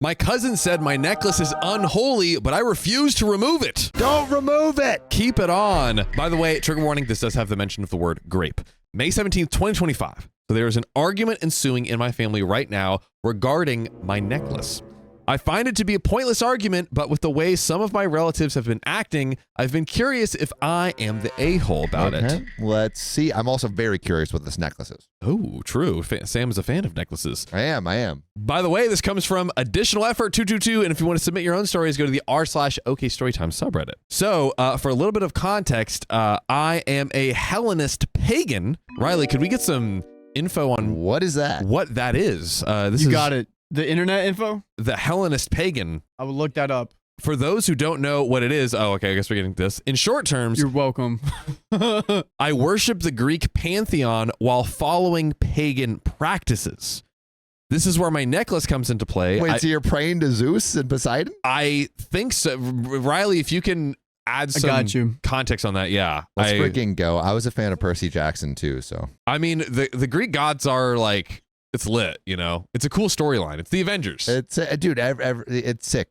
My cousin said my necklace is unholy, but I refuse to remove it. Don't remove it. Keep it on. By the way, trigger warning, this does have the mention of the word grape. May 17th, 2025. So there is an argument ensuing in my family right now regarding my necklace. I find it to be a pointless argument, but with the way some of my relatives have been acting, I've been curious if I am the a-hole about it. Let's see. I'm also very curious what this necklace is. Oh, true. Sam is a fan of necklaces. I am. By the way, this comes from Additional Effort 222, and if you want to submit your own stories, go to the r/OKStorytime subreddit. So, for a little bit of context, I am a Hellenist pagan. Riley, could we get some info on what is that? What that is? You got it. The internet info? The Hellenist pagan. I will look that up. For those who don't know what it is, oh, okay, I guess we're getting this. In short terms, you're welcome. I worship the Greek pantheon while following pagan practices. This is where my necklace comes into play. Wait, so you're praying to Zeus and Poseidon? I think so. Riley, if you can add some context on that, yeah. Let's freaking go. I was a fan of Percy Jackson too, so. I mean, the Greek gods are like, it's lit, you know. It's a cool storyline. It's the Avengers. It's dude, it's sick.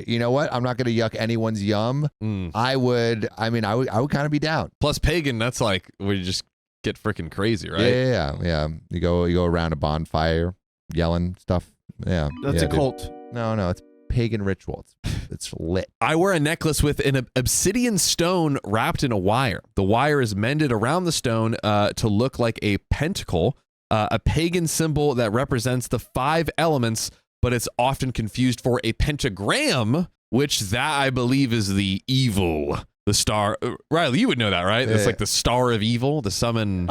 You know what? I'm not gonna yuck anyone's yum. I would kind of be down. Plus pagan, that's like where you just get freaking crazy, right? Yeah. You go around a bonfire, yelling stuff. Yeah, that's a cult. No, it's pagan ritual. It's lit. I wear a necklace with an obsidian stone wrapped in a wire. The wire is mended around the stone to look like a pentacle. A pagan symbol that represents the 5 elements, but it's often confused for a pentagram, which that I believe is the evil, the star. Riley, you would know that, right? It's like the star of evil, the summon.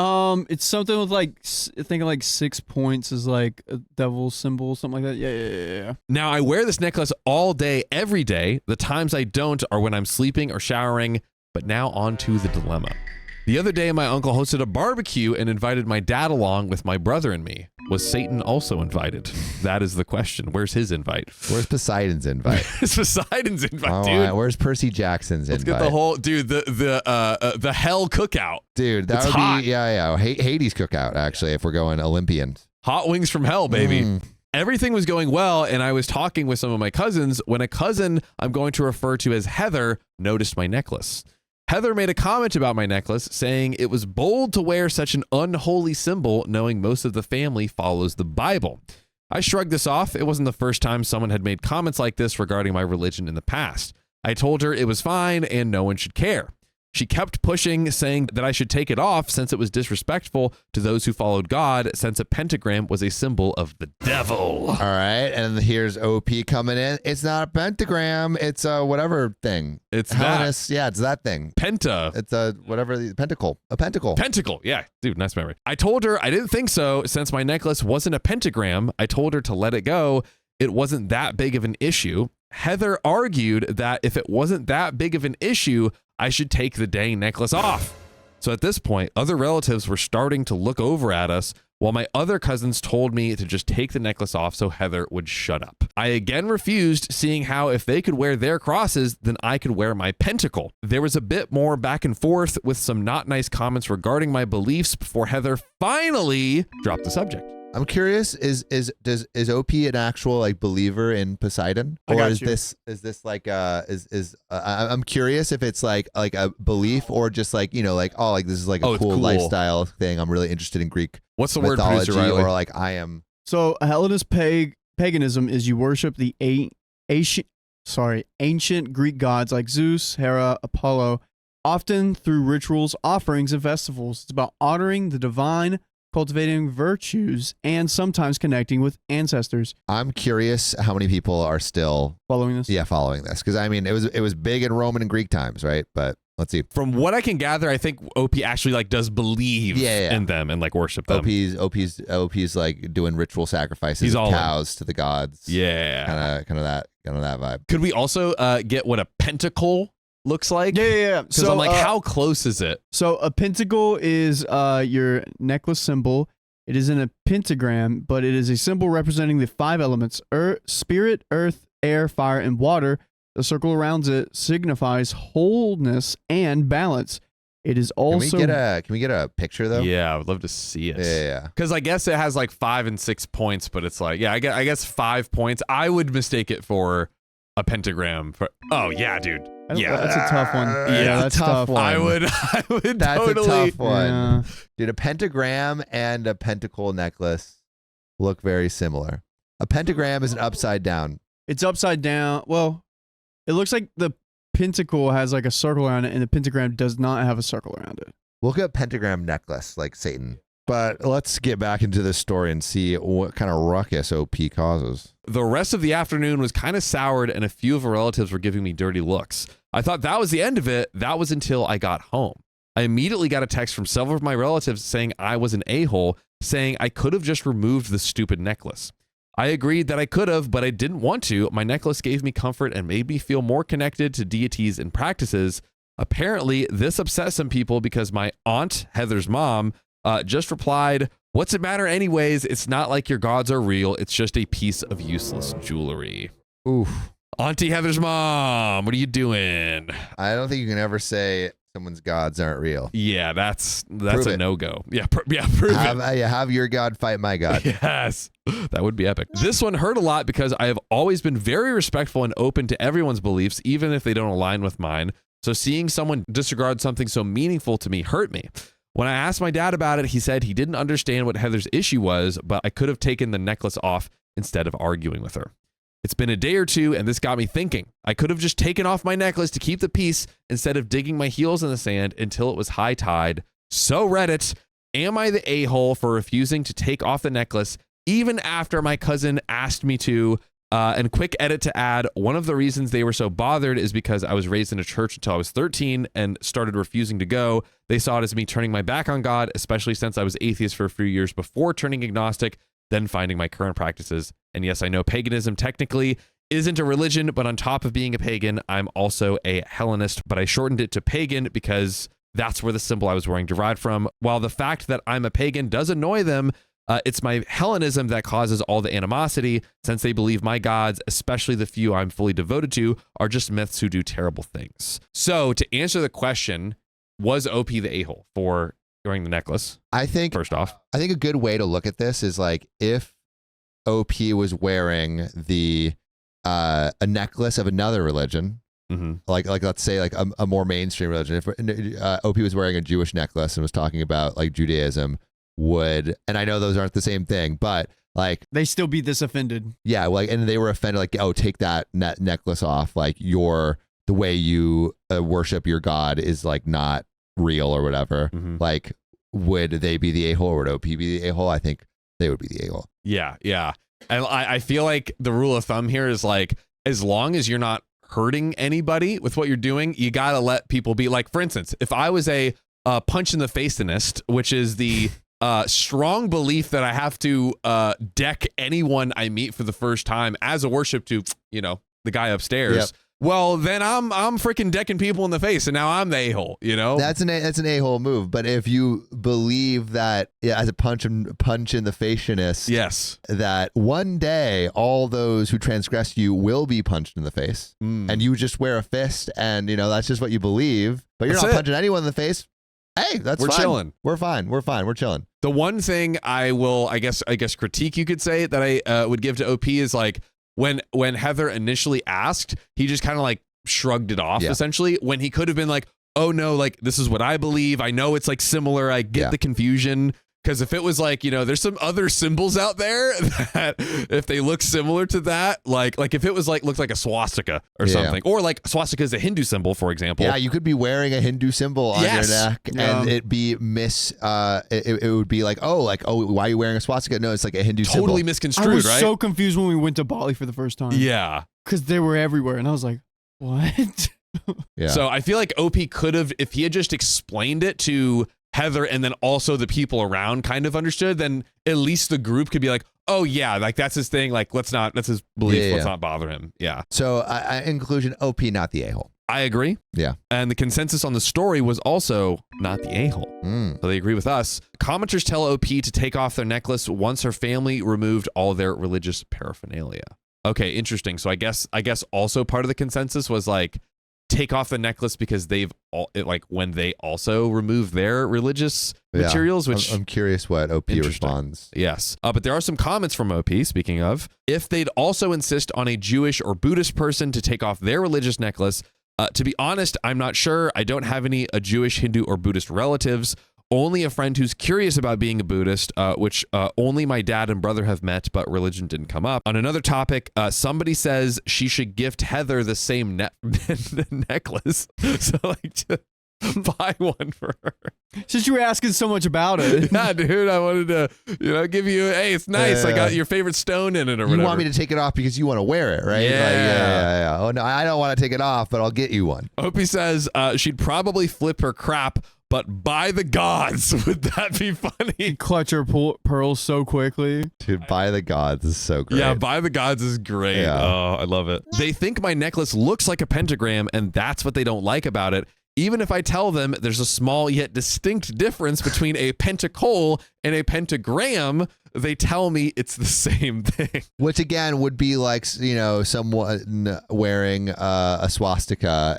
It's something with like, I think like 6 points is like a devil symbol, something like that. Yeah. Now I wear this necklace all day, every day. The times I don't are when I'm sleeping or showering, but now on to the dilemma. The other day, my uncle hosted a barbecue and invited my dad along with my brother and me. Was Satan also invited? That is the question. Where's his invite? Where's Poseidon's invite? Where's Poseidon's invite, dude? Right. Where's Percy Jackson's invite? Let's get the whole, dude, the hell cookout. Dude, that would be, yeah. Hades cookout, actually, if we're going Olympian. Hot wings from hell, baby. Everything was going well, and I was talking with some of my cousins when a cousin I'm going to refer to as Heather noticed my necklace. Heather made a comment about my necklace, saying it was bold to wear such an unholy symbol, knowing most of the family follows the Bible. I shrugged this off. It wasn't the first time someone had made comments like this regarding my religion in the past. I told her it was fine and no one should care. She kept pushing, saying that I should take it off since it was disrespectful to those who followed God, since a pentagram was a symbol of the devil. All right, and here's OP coming in. It's not a pentagram. It's a whatever thing. It's Hellenist. Yeah, it's that thing. Penta. It's a whatever, pentacle. A pentacle. Pentacle, yeah. Dude, nice memory. I told her I didn't think so. Since my necklace wasn't a pentagram, I told her to let it go. It wasn't that big of an issue. Heather argued that if it wasn't that big of an issue, I should take the dang necklace off. So at this point, other relatives were starting to look over at us while my other cousins told me to just take the necklace off so Heather would shut up. I again refused, seeing how if they could wear their crosses, then I could wear my pentacle. There was a bit more back and forth with some not nice comments regarding my beliefs before Heather finally dropped the subject. I'm curious, is OP an actual like believer in Poseidon, or is this like I'm curious if it's like a belief or just like, you know, like, oh, like this is like a cool lifestyle thing. I'm really interested in Greek. What's the mythology, word, producer Riley? Or like I am. So Hellenist paganism is you worship the ancient Greek gods like Zeus, Hera, Apollo, often through rituals, offerings, and festivals. It's about honoring the divine, cultivating virtues, and sometimes connecting with ancestors. I'm curious how many people are still following this. Yeah, following this, because I mean, it was big in Roman and Greek times, right? But let's see. From what I can gather, I think OP actually like does believe in them and like worship them. OP's like doing ritual sacrifices of cows to the gods. Yeah, kind of that vibe. Could we also get what a pentacle looks like? Yeah. Because I'm like, how close is it? So a pentacle is your necklace symbol. It is in a pentagram, but it is a symbol representing the 5 elements: spirit, earth, air, fire, and water. The circle around it signifies wholeness and balance. It is also. Can we get a picture though? Yeah, I would love to see it. Yeah. Because I guess it has like 5 and 6 points, but it's like, yeah, I guess 5 points. I would mistake it for a pentagram. Oh yeah, dude. Yeah, that's a tough one. Yeah, that's tough. one. I would That's totally. a tough one. Yeah. Dude, a pentagram and a pentacle necklace look very similar. A pentagram is an upside down. It's upside down. Well, it looks like the pentacle has like a circle around it, and the pentagram does not have a circle around it. Look at pentagram necklace, like Satan. But let's get back into this story and see what kind of ruckus OP causes. The rest of the afternoon was kind of soured, and a few of her relatives were giving me dirty looks. I thought that was the end of it. That was until I got home. I immediately got a text from several of my relatives saying I was an a-hole, saying I could have just removed the stupid necklace. I agreed that I could have, but I didn't want to. My necklace gave me comfort and made me feel more connected to deities and practices. Apparently, this upset some people because my aunt, Heather's mom, just replied, "What's it matter anyways? It's not like your gods are real. It's just a piece of useless jewelry." Oof. Auntie Heather's mom, what are you doing? I don't think you can ever say someone's gods aren't real. Yeah, that's Prove a it. no-go. Yeah, prove it. Have your god fight my god. Yes, that would be epic. This one hurt a lot because I have always been very respectful and open to everyone's beliefs, even if they don't align with mine. So seeing someone disregard something so meaningful to me hurt me. When I asked my dad about it, he said he didn't understand what Heather's issue was, but I could have taken the necklace off instead of arguing with her. It's been a day or two, and this got me thinking. I could have just taken off my necklace to keep the peace instead of digging my heels in the sand until it was high tide. So Reddit, am I the a-hole for refusing to take off the necklace even after my cousin asked me to? And quick edit to add, one of the reasons they were so bothered is because I was raised in a church until I was 13 and started refusing to go. They saw it as me turning my back on God, especially since I was atheist for a few years before turning agnostic, then finding my current practices. And yes, I know paganism technically isn't a religion, but on top of being a pagan, I'm also a Hellenist, but I shortened it to pagan because that's where the symbol I was wearing derived from. While the fact that I'm a pagan does annoy them, it's my Hellenism that causes all the animosity, since they believe my gods, especially the few I'm fully devoted to, are just myths who do terrible things. So to answer the question, was OP the a-hole for wearing the necklace? I think, first off, I think a good way to look at this is like if OP was wearing the a necklace of another religion, like let's say like a more mainstream religion. If OP was wearing a Jewish necklace and was talking about like Judaism, and I know those aren't the same thing, but like they still be this offended. Yeah, like, and they were offended, like, oh, take that necklace off, like the way you worship your God is like not real or whatever. Like, would they be the a-hole or would OP be the a-hole? I think they would be the a-hole. Yeah. And I feel like the rule of thumb here is like, as long as you're not hurting anybody with what you're doing, you gotta let people be. Like, for instance, if I was a punch in the face-inist, which is the strong belief that I have to deck anyone I meet for the first time as a worship to, the guy upstairs. Yep. Well, then I'm freaking decking people in the face, and now I'm the a-hole. That's an a-hole move. But if you believe that, as a punch in the face-inist, yes, that one day all those who transgress you will be punched in the face, and you just wear a fist, and that's just what you believe. But you're not punching anyone in the face. Hey, we're fine. Chilling. We're fine. We're chilling. The one thing I will, I guess critique, you could say, that I would give to OP is like, when Heather initially asked, he just kind of like shrugged it off, essentially, when he could have been like, oh no, like, this is what I believe. I know it's like similar. I get the confusion. Because if it was like, there's some other symbols out there that if they look similar to that, like if it was like, looked like a swastika or something, or like swastika is a Hindu symbol, for example. Yeah, you could be wearing a Hindu symbol on your neck and it be it would be like, oh, why are you wearing a swastika? No, it's like a Hindu symbol. Totally misconstrued, right? I was so confused when we went to Bali for the first time. Yeah. Because they were everywhere. And I was like, what? Yeah. So I feel like OP could have, if he had just explained it to Heather and then also the people around kind of understood, then at least the group could be like, oh yeah, like that's his thing, like that's his belief, let's not bother him. Yeah. So in conclusion, OP not the a-hole. I agree. Yeah. And the consensus on the story was also not the a-hole. So they agree with us. Commenters tell OP to take off their necklace once her family removed all their religious paraphernalia. Okay, interesting. So I guess also part of the consensus was like, take off the necklace because when they also remove their religious materials, which I'm curious what OP responds. Yes. But there are some comments from OP, speaking of, if they'd also insist on a Jewish or Buddhist person to take off their religious necklace, to be honest, I'm not sure. I don't have any Jewish, Hindu, or Buddhist relatives. Only a friend who's curious about being a Buddhist, which only my dad and brother have met, but religion didn't come up. On another topic, somebody says she should gift Heather the same necklace. So like, buy one for her. Since you were asking so much about it. Yeah, dude, I wanted to, give you, hey, it's nice. I got your favorite stone in it or whatever. You want me to take it off because you want to wear it, right? Yeah. Oh, no, I don't want to take it off, but I'll get you one. Opie says she'd probably flip her crap, but by the gods, would that be funny? Clutch her pearls so quickly. Dude, by the gods is so great. Yeah, by the gods is great. Yeah. Oh, I love it. They think my necklace looks like a pentagram, and that's what they don't like about it. Even if I tell them there's a small yet distinct difference between a pentacle and a pentagram, they tell me it's the same thing. Which again would be like, someone wearing a swastika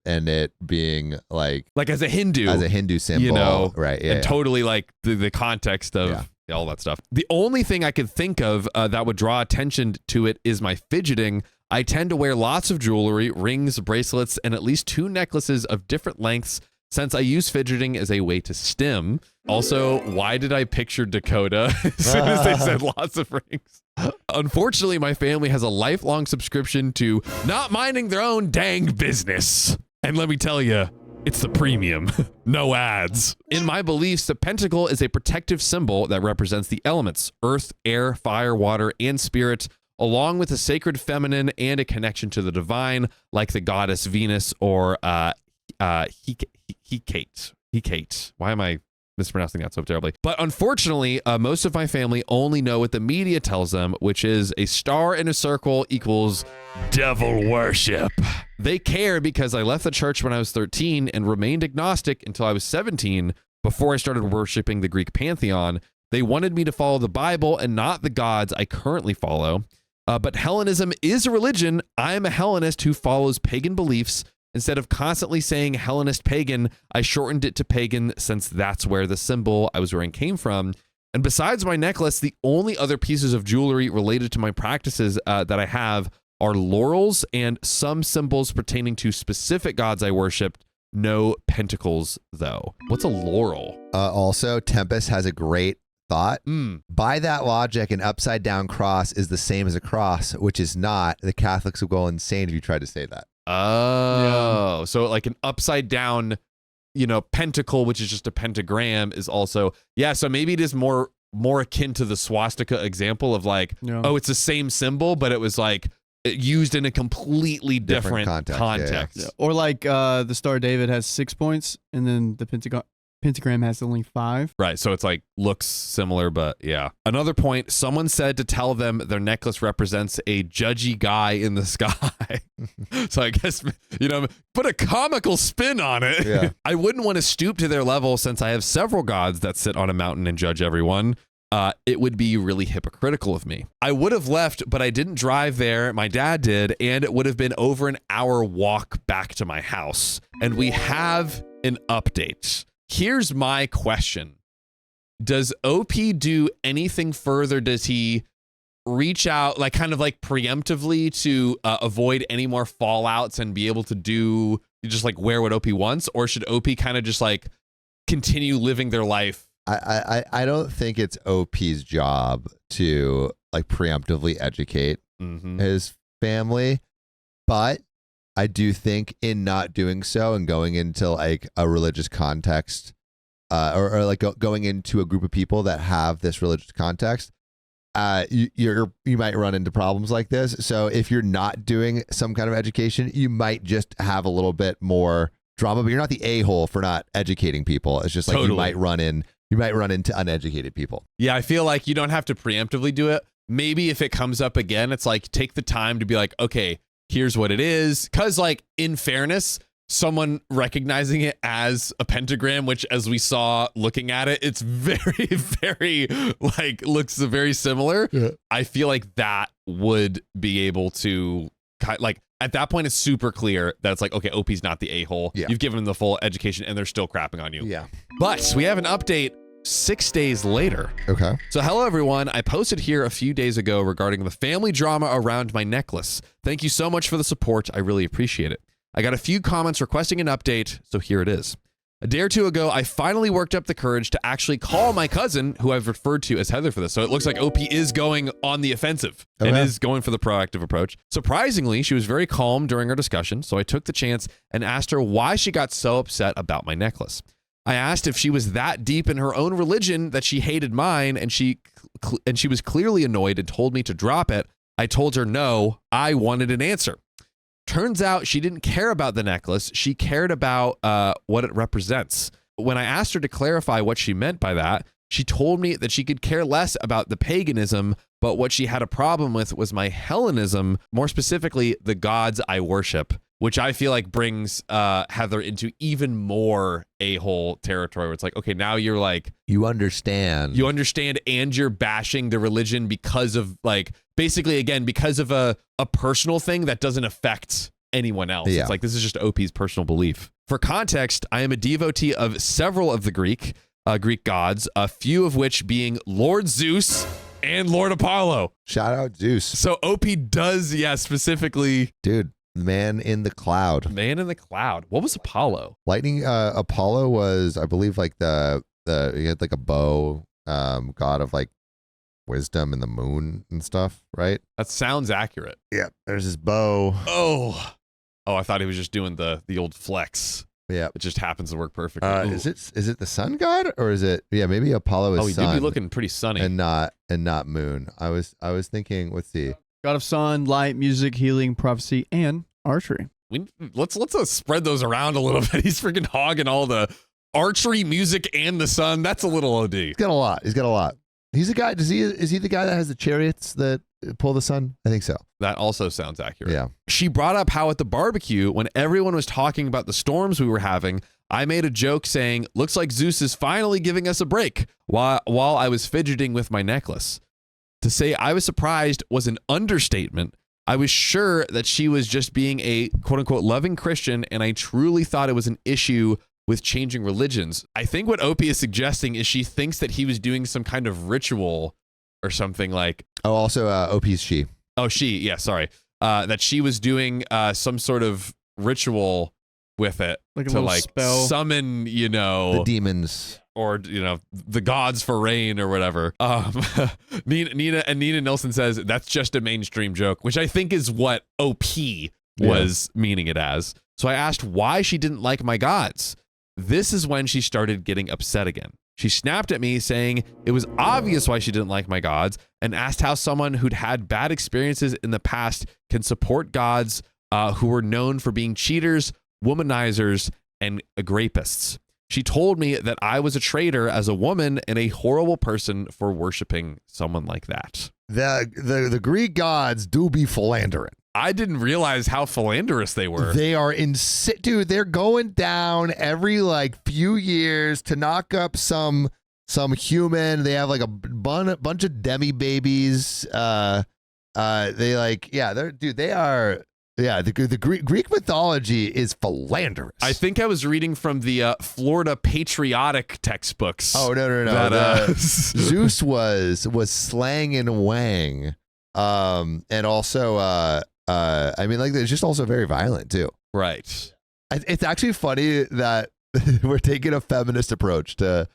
and it being like as a Hindu symbol, right? Yeah, and totally like the context of all that stuff. The only thing I could think of that would draw attention to it is my fidgeting. I tend to wear lots of jewelry, rings, bracelets, and at least 2 necklaces of different lengths since I use fidgeting as a way to stim. Also, why did I picture Dakota as soon as they said lots of rings? Unfortunately, my family has a lifelong subscription to not minding their own dang business. And let me tell you, it's the premium. No ads. In my beliefs, the pentacle is a protective symbol that represents the elements: earth, air, fire, water, and spirit, along with the sacred feminine and a connection to the divine, like the goddess Venus or Hecate. Why am I mispronouncing that so terribly? But unfortunately, most of my family only know what the media tells them, which is a star in a circle equals devil worship. They care because I left the church when I was 13 and remained agnostic until I was 17 before I started worshiping the Greek pantheon. They wanted me to follow the Bible and not the gods I currently follow. But Hellenism is a religion. I am a Hellenist who follows pagan beliefs. Instead of constantly saying Hellenist pagan, I shortened it to pagan since that's where the symbol I was wearing came from. And besides my necklace, the only other pieces of jewelry related to my practices that I have are laurels and some symbols pertaining to specific gods I worshipped. No pentacles, though. What's a laurel? Also, Tempest has a great thought. By that logic, an upside down cross is the same as a cross, which is not. The Catholics will go insane if you try to say that. Oh, so like an upside down, pentacle, which is just a pentagram, is also, so maybe it is more akin to the swastika example of like, it's the same symbol, but it was like used in a completely different context. Yeah. Or like the Star of David has 6 points, and then the pentagram has only 5. Right, so it's like looks similar, but yeah. Another point, someone said to tell them their necklace represents a judgy guy in the sky. So I guess, put a comical spin on it. Yeah. I wouldn't want to stoop to their level since I have several gods that sit on a mountain and judge everyone. It would be really hypocritical of me. I would have left, but I didn't drive there. My dad did, and it would have been over an hour walk back to my house. And we have an update. Here's my question. Does OP do anything further? Does he reach out kind of preemptively to avoid any more fallouts and be able to do just wear what OP wants? Or should OP kind of just continue living their life? I don't think it's OP's job to preemptively educate his family, but I do think in not doing so and going into a religious context, or going into a group of people that have this religious context, you might run into problems like this. So if you're not doing some kind of education, you might just have a little bit more drama. But you're not the a-hole for not educating people. It's just totally. You might run into uneducated people. Yeah, I feel like you don't have to preemptively do it. Maybe if it comes up again, it's take the time to be okay, here's what it is. Because in fairness, someone recognizing it as a pentagram, which as we saw looking at it, it's very, very looks very similar. Yeah. I feel like that would be able to like at that point, it's super clear that it's like, okay, OP's not the a-hole. Yeah. You've given them the full education and they're still crapping on you. Yeah. But we have an update 6 days later. Okay. So hello, everyone. I posted here a few days ago regarding the family drama around my necklace. Thank you so much for the support. I really appreciate it. I got a few comments requesting an update, so here it is. A day or two ago, I finally worked up the courage to actually call my cousin, who I've referred to as Heather for this. So it looks like OP is going on the offensive and is going for the proactive approach. Surprisingly, she was very calm during our discussion, so I took the chance and asked her why she got so upset about my necklace. I asked if she was that deep in her own religion that she hated mine, and she was clearly annoyed and told me to drop it. I told her no, I wanted an answer. Turns out she didn't care about the necklace. She cared about what it represents. When I asked her to clarify what she meant by that, she told me that she could care less about the paganism, but what she had a problem with was my Hellenism, more specifically, the gods I worship, which I feel like brings Heather into even more a-hole territory where it's like, okay, now you're like... You understand and you're bashing the religion because of like, basically, again, because of a personal thing that doesn't affect anyone else. Yeah. It's like, this is just OP's personal belief. For context, I am a devotee of several of the Greek gods, a few of which being Lord Zeus and Lord Apollo. Shout out Zeus. So OP does, specifically... Dude, man in the cloud. Man in the cloud. What was Apollo? Lightning, Apollo was, I believe, like he had like a bow, god of like wisdom and the moon and stuff, right? That sounds accurate. Yeah, there's his bow. Oh, I thought he was just doing the old flex. Yeah, it just happens to work perfectly. Is it the sun god or is it? Yeah, maybe Apollo is. Oh, he sun did be looking pretty sunny, and not moon. I was thinking. Let's see. God of sun, light, music, healing, prophecy, and archery. Let's spread those around a little bit. He's freaking hogging all the archery, music, and the sun. That's a little OD. He's got a lot. He's a guy. Is he the guy that has the chariots that pull the sun? I think so. That also sounds accurate. Yeah. She brought up how at the barbecue, when everyone was talking about the storms we were having, I made a joke saying, looks like Zeus is finally giving us a break, while I was fidgeting with my necklace. To say I was surprised was an understatement. I was sure that she was just being a quote unquote loving Christian, and I truly thought it was an issue with changing religions. I think what OP is suggesting is she thinks that he was doing some kind of ritual or something like... Oh, also OP's she. Oh, she. Yeah, sorry. That she was doing some sort of ritual with it to like spell. Summon, the demons. Or, the gods for rain or whatever. Nina Nilsson says that's just a mainstream joke, which I think is what OP was meaning it as. So I asked why she didn't like my gods. This is when she started getting upset again. She snapped at me saying it was obvious why she didn't like my gods and asked how someone who'd had bad experiences in the past can support gods who were known for being cheaters, womanizers, and grapists. She told me that I was a traitor as a woman and a horrible person for worshiping someone like that. The Greek gods do be philandering. I didn't realize how philanderous they were. They are dude. They're going down every like few years to knock up some human. They have like a bunch of demi babies. They are. Yeah, the Greek mythology is philanderous. I think I was reading from the Florida patriotic textbooks. Oh no! Zeus was slang and wang, and also I mean, like, it's just also very violent too. Right. It's actually funny that we're taking a feminist approach to.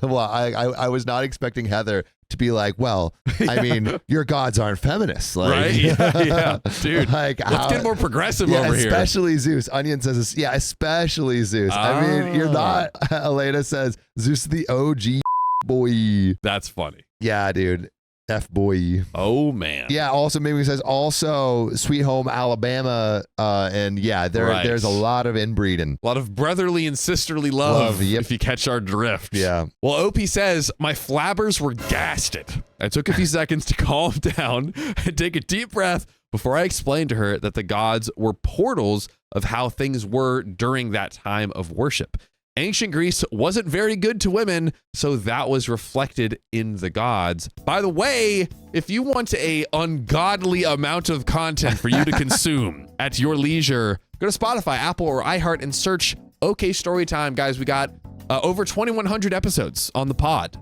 Well, I was not expecting Heather to be like, well, I mean, your gods aren't feminists, like, right? Yeah, dude. Like, let's get more progressive over here. Especially Zeus. Onion says, yeah, especially Zeus. I mean, you're not. Elena says Zeus is the OG boy. That's funny. Yeah, dude. F boy. Oh man. Yeah. Also, maybe says also Sweet Home Alabama, and yeah, there's a lot of inbreeding, a lot of brotherly and sisterly love. Yep. If you catch our drift. Yeah. Well, OP says my flabbers were gasted. I took a few seconds to calm down and take a deep breath before I explained to her that the gods were portals of how things were during that time of worship. Ancient Greece wasn't very good to women, so that was reflected in the gods. By the way, if you want a ungodly amount of content for you to consume at your leisure, go to Spotify, Apple, or iHeart and search OK Storytime. Guys, we got over 2,100 episodes on the pod.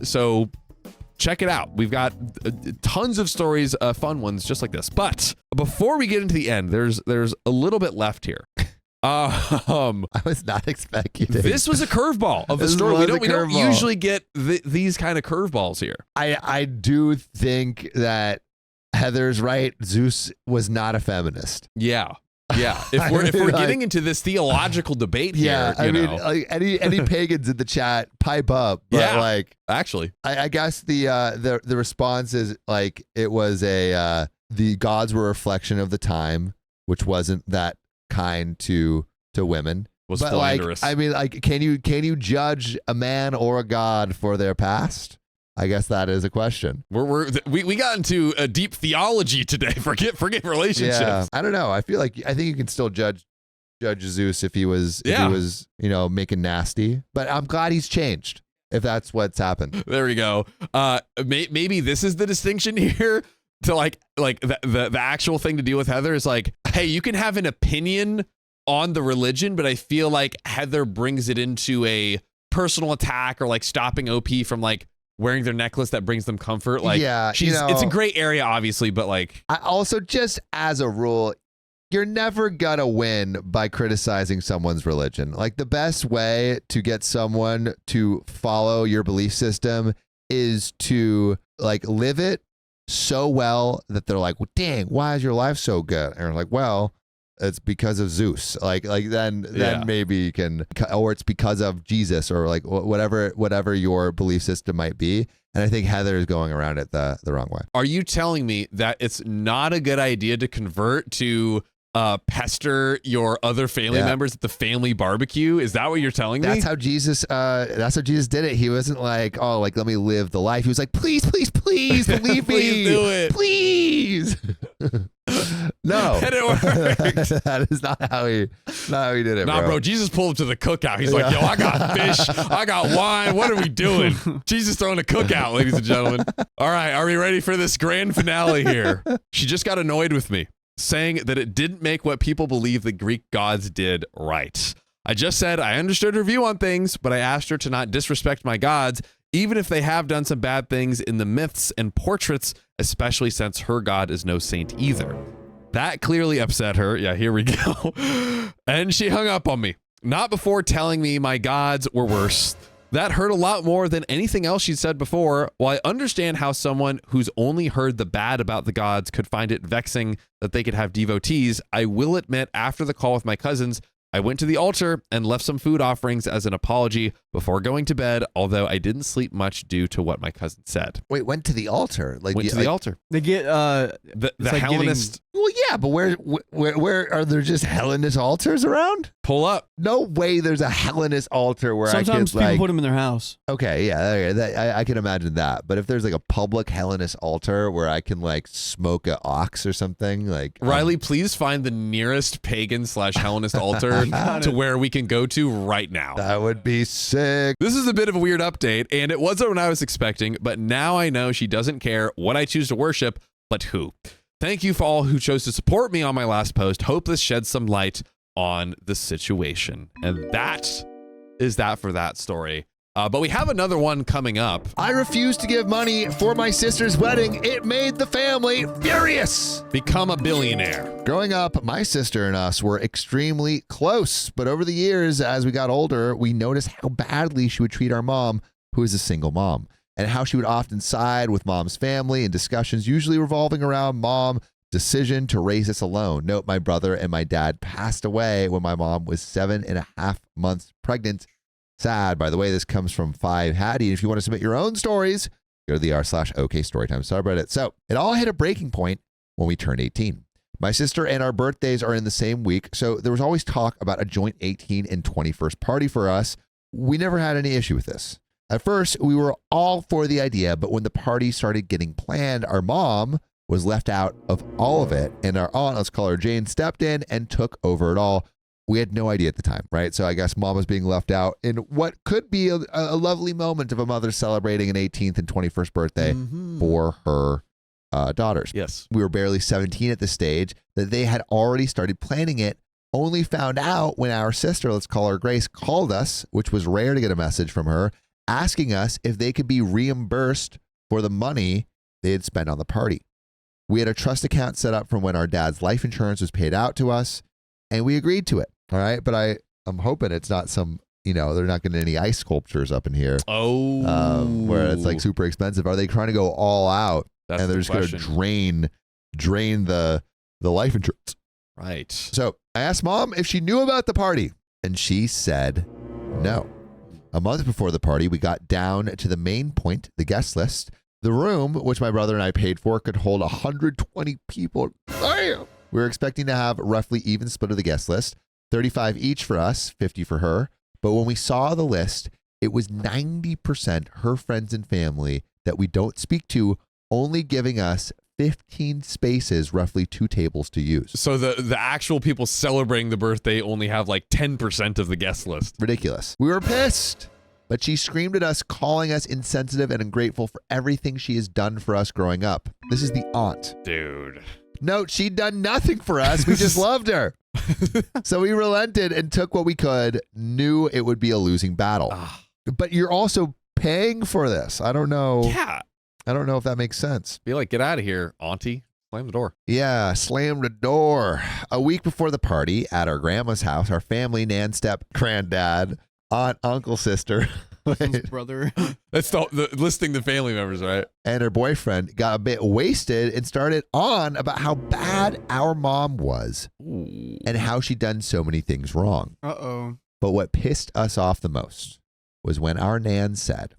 So check it out. We've got tons of stories, fun ones just like this. But before we get into the end, there's a little bit left here. I was not expecting this was a curveball of the story. We don't usually get these kind of curveballs here. I do think that Heather's right. Zeus was not a feminist. Yeah. If we're getting into this theological debate here, I mean, like any pagans in the chat, pipe up. But like, actually, I guess the response is like it was the gods were a reflection of the time, which wasn't that kind to women. Was but slanderous. Like, I mean, like, can you judge a man or a god for their past? I guess that is a question. We got into a deep theology today. Forget relationships. Yeah, I don't know. I think you can still judge Zeus if he was making nasty. But I'm glad he's changed. If that's what's happened. There we go. Maybe this is the distinction here. To like the actual thing to deal with Heather is like, hey, you can have an opinion on the religion, but I feel like Heather brings it into a personal attack or like stopping OP from like wearing their necklace that brings them comfort. Like, it's a gray area, obviously, but like, I also, just as a rule, you're never gonna win by criticizing someone's religion. Like, the best way to get someone to follow your belief system is to like live it so well that they're like, well, dang, why is your life so good? And you're like, well, it's because of Zeus. Like then maybe you can, or it's because of Jesus, or like whatever your belief system might be. And I think Heather is going around it the wrong way. Are you telling me that it's not a good idea to convert to pester your other family members at the family barbecue? Is that what you're telling me? That's how Jesus did it. He wasn't like, oh, like, let me live the life. He was like, please believe me. Please do it. Please. No. And it worked. That is not how he did it, bro. Jesus pulled up to the cookout. He's like, yo, I got fish. I got wine. What are we doing? Jesus throwing a cookout, ladies and gentlemen. All right. Are we ready for this grand finale here? She just got annoyed with me, saying that it didn't make what people believe the Greek gods did right. I just said I understood her view on things, but I asked her to not disrespect my gods, even if they have done some bad things in the myths and portraits, especially since her god is no saint either. That clearly upset her. Yeah, here we go. And she hung up on me. Not before telling me my gods were worse. That hurt a lot more than anything else she'd said before. While I understand how someone who's only heard the bad about the gods could find it vexing that they could have devotees, I will admit after the call with my cousins, I went to the altar and left some food offerings as an apology before going to bed, although I didn't sleep much due to what my cousin said. Wait, went to the altar? Went to the altar. They get the like Hellenist. Well, yeah, but where are there just Hellenist altars around? Pull up. No way there's a Hellenist altar where sometimes I could people put them in their house. Okay, yeah, I can imagine that. But if there's like a public Hellenist altar where I can like smoke a ox or something, like Riley, please find the nearest pagan/Hellenist altar to where we can go to right now. That would be sick. This is a bit of a weird update, and it wasn't what I was expecting, but now I know she doesn't care what I choose to worship, but who. Thank you for all who chose to support me on my last post. Hope this sheds some light on the situation. And that is that for that story. But we have another one coming up. I refused to give money for my sister's wedding. It made the family furious. Become a billionaire. Growing up, my sister and us were extremely close. But over the years, as we got older, we noticed how badly she would treat our mom, who is a single mom, and how she would often side with mom's family in discussions usually revolving around mom's decision to raise us alone. Note, my brother and my dad passed away when my mom was 7.5 months pregnant. Sad. By the way, this comes from 5 Hattie. If you want to submit your own stories, go to the r/OK Storytime subreddit. So it all hit a breaking point when we turned 18. My sister and our birthdays are in the same week, so there was always talk about a joint 18 and 21st party for us. We never had any issue with this. At first, we were all for the idea, but when the party started getting planned, our mom was left out of all of it, and our aunt, let's call her Jane, stepped in and took over it all. We had no idea at the time, right? So I guess mom was being left out in what could be a lovely moment of a mother celebrating an 18th and 21st birthday for her daughters. Yes. We were barely 17 at this stage that they had already started planning it, only found out when our sister, let's call her Grace, called us, which was rare to get a message from her, asking us if they could be reimbursed for the money they had spent on the party. We had a trust account set up from when our dad's life insurance was paid out to us, and we agreed to it. All right. But I'm hoping it's not some, they're not getting any ice sculptures up in here. Oh. Where it's like super expensive. Are they trying to go all out That's and they're just going to drain the life insurance? Right. So I asked mom if she knew about the party, and she said no. A month before the party, we got down to the main point, the guest list. The room, which my brother and I paid for, could hold 120 people. Damn! We were expecting to have roughly even split of the guest list, 35 each for us, 50 for her. But when we saw the list, it was 90% her friends and family that we don't speak to, only giving us 15 spaces, roughly 2 tables to use. So the actual people celebrating the birthday only have like 10% of the guest list. Ridiculous. We were pissed, but she screamed at us, calling us insensitive and ungrateful for everything she has done for us growing up. This is the aunt. Dude. Note, she'd done nothing for us. We just loved her. So we relented and took what we could, knew it would be a losing battle. But you're also paying for this. I don't know. Yeah. I don't know if that makes sense. Be like, get out of here, auntie. Slam the door. Yeah, slam the door. A week before the party at our grandma's house, our family, nan, step, granddad, aunt, uncle, sister, brother. That's listing the family members, right? and her boyfriend got a bit wasted and started on about how bad our mom was and how she'd done so many things wrong. Uh-oh. But what pissed us off the most was when our nan said,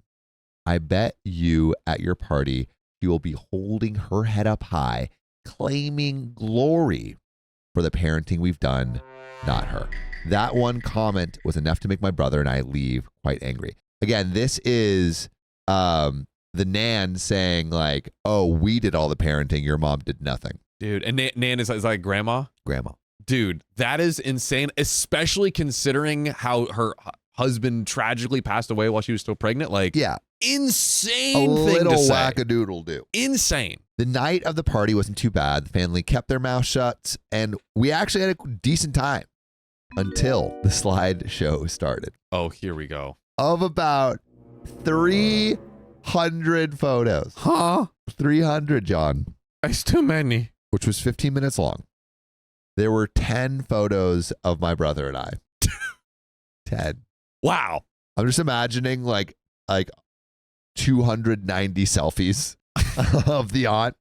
I bet you at your party, you will be holding her head up high, claiming glory for the parenting we've done, not her. That one comment was enough to make my brother and I leave quite angry. Again, this is the nan saying like, oh, we did all the parenting. Your mom did nothing. Dude, and nan is like grandma? Grandma. Dude, that is insane, especially considering how her husband tragically passed away while she was still pregnant. Like, yeah, insane a thing little to say. wackadoodle do. Insane. The night of the party wasn't too bad. The family kept their mouth shut, and we actually had a decent time until the slideshow started. Oh, here we go. Of about 300 photos. Huh? 300, John. It's too many. Which was 15 minutes long. There were 10 photos of my brother and I. 10. Wow. I'm just imagining like 290 selfies of the aunt.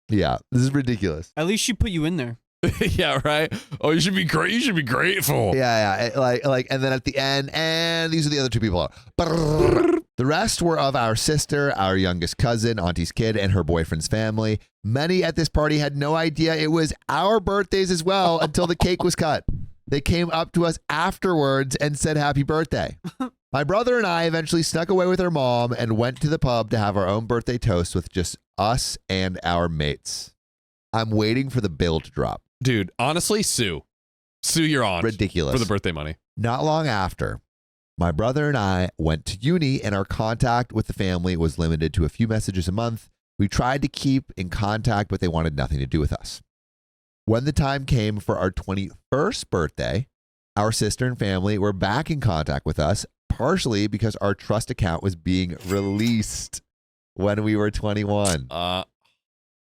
Yeah, this is ridiculous. At least she put you in there. Yeah, right. Oh, you should be great. You should be grateful. Yeah. Like, and then at the end, and these are the other 2 people. The rest were of our sister, our youngest cousin, auntie's kid, and her boyfriend's family. Many at this party had no idea it was our birthdays as well until the cake was cut. They came up to us afterwards and said happy birthday. My brother and I eventually snuck away with our mom and went to the pub to have our own birthday toast with just us and our mates. I'm waiting for the bill to drop. Dude, honestly, sue your aunt. Ridiculous. For the birthday money. Not long after, my brother and I went to uni and our contact with the family was limited to a few messages a month. We tried to keep in contact, but they wanted nothing to do with us. When the time came for our 21st birthday, our sister and family were back in contact with us, partially because our trust account was being released when we were 21.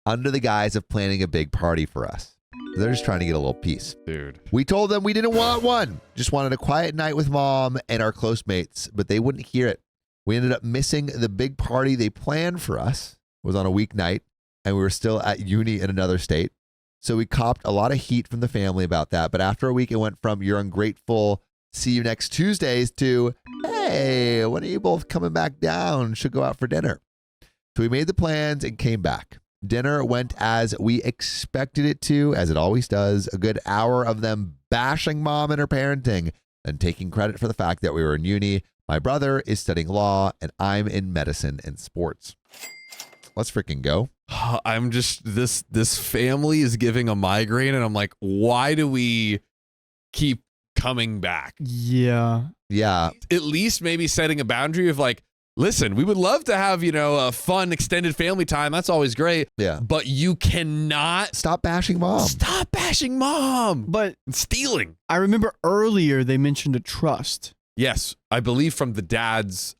Under the guise of planning a big party for us. They're just trying to get a little piece. Dude. We told them we didn't want one. Just wanted a quiet night with mom and our close mates, but they wouldn't hear it. We ended up missing the big party they planned for us. It was on a weeknight, and we were still at uni in another state. So we copped a lot of heat from the family about that. But after a week, it went from you're ungrateful, see you next Tuesdays to, hey, when are you both coming back down? Should go out for dinner. So we made the plans and came back. Dinner went as we expected it to, as it always does. A good hour of them bashing mom and her parenting and taking credit for the fact that we were in uni. My brother is studying law and I'm in medicine and sports. Let's freaking go. I'm just this family is giving a migraine, and I'm like, why do we keep coming back? Yeah. At least maybe setting a boundary of like, listen, we would love to have, a fun extended family time. That's always great. Yeah. But you cannot Stop bashing mom. stop bashing mom. But And stealing. I remember earlier they mentioned a trust. Yes, I believe from the dad's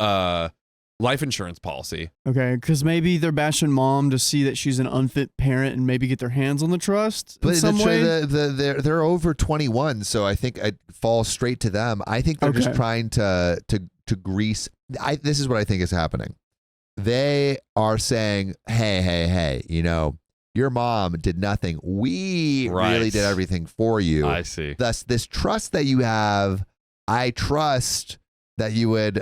life insurance policy. Okay, because maybe they're bashing mom to see that she's an unfit parent and maybe get their hands on the trust in some way. They're over 21, so I think it falls straight to them. I think they're just trying to grease. This is what I think is happening. They are saying, hey, your mom did nothing. We really did everything for you. I see. Thus, this trust that you have, I trust that you would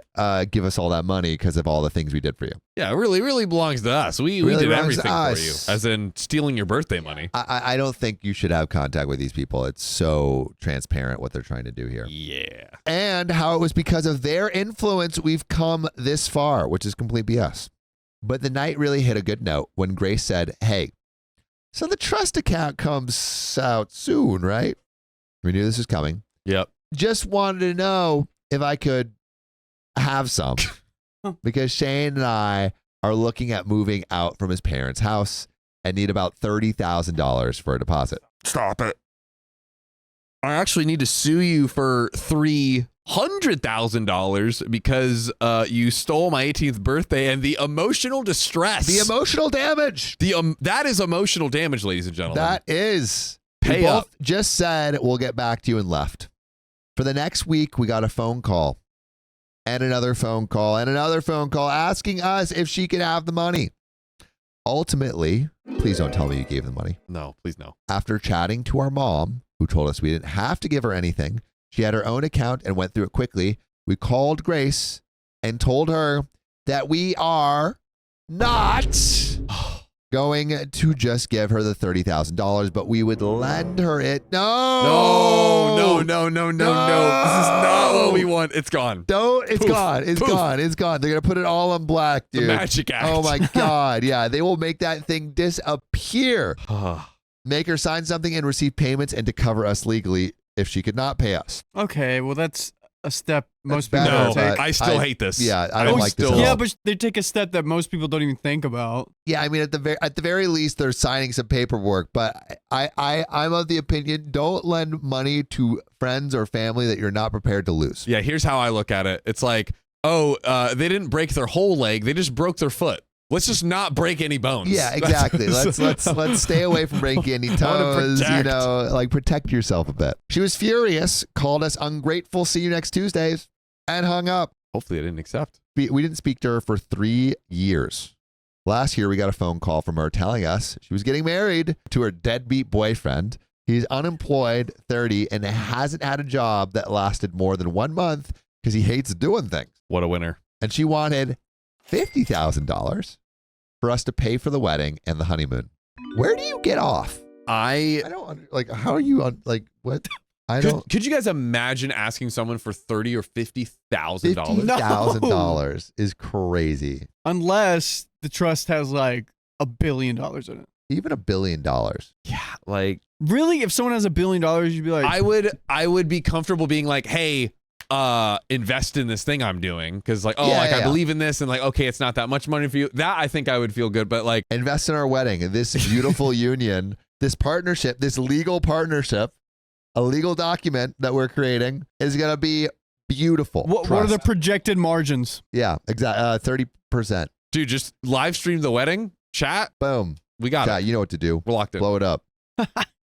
give us all that money because of all the things we did for you. Yeah, it really belongs to us. We Really did belongs to everything for you, us. as in stealing your birthday money. I don't think you should have contact with these people. It's so transparent what they're trying to do here. Yeah. And how it was because of their influence we've come this far, which is complete BS. But the night really hit a good note when Grace said, hey, so the trust account comes out soon, right? We knew this was coming. Yep. Just wanted to know if I could have some because Shane and I are looking at moving out from his parents' house and need about $30,000 for a deposit. Stop it. I actually need to sue you for $300,000 because you stole my 18th birthday, and the emotional distress. The emotional damage. That is emotional damage, ladies and gentlemen. That is. Pay we up. both just said we'll get back to you and left. For the next week, we got a phone call and another phone call and another phone call asking us if she could have the money. Ultimately, please don't tell me you gave the money. No, please no. After chatting to our mom, who told us we didn't have to give her anything, she had her own account and went through it quickly. We called Grace and told her that we are not going to just give her the $30,000, but we would lend her it. No. No. This is not what we want. It's gone. Don't. It's Poof. gone. It's Poof. gone. It's gone. They're going to put it all on black, dude. The Magic Act. Oh, my God. Yeah. They will make that thing disappear. Make her sign something and receive payments and to cover us legally if she could not pay us. Okay, well, that's a step most That's people better, don't take. but I still hate this. Yeah, I don't like this at all. Yeah, but they take a step that most people don't even think about. Yeah, I mean, at the very least, they're signing some paperwork. But I'm of the opinion, don't lend money to friends or family that you're not prepared to lose. Yeah, here's how I look at it. It's like, they didn't break their whole leg. They just broke their foot. Let's just not break any bones. Yeah, exactly. let's stay away from breaking any toes. protect. Protect yourself a bit. She was furious, called us ungrateful. See you next Tuesdays, and hung up. Hopefully, I didn't accept. We didn't speak to her for 3 years. Last year, we got a phone call from her telling us she was getting married to her deadbeat boyfriend. He's unemployed, 30, and hasn't had a job that lasted more than 1 month because he hates doing things. What a winner. And she wanted $50,000 for us to pay for the wedding and the honeymoon. Where do you get off? I don't how are you on what? Could you guys imagine asking someone for $30,000 or $50,000? $50,000 is crazy. Unless the trust has like $1 billion in it. Even $1 billion. Yeah, like really, if someone has $1 billion, you'd be like, I would be comfortable being like, hey, invest in this thing I'm doing because I believe in this and like, okay, it's not that much money for you. That I think I would feel good, but like invest in our wedding and this beautiful union, this partnership, this legal partnership, a legal document that we're creating is gonna be beautiful. What are the projected margins? Yeah, exactly. 30%. Dude, just live stream the wedding, chat. Boom. We got it. You know what to do. We're locked in. Blow it up.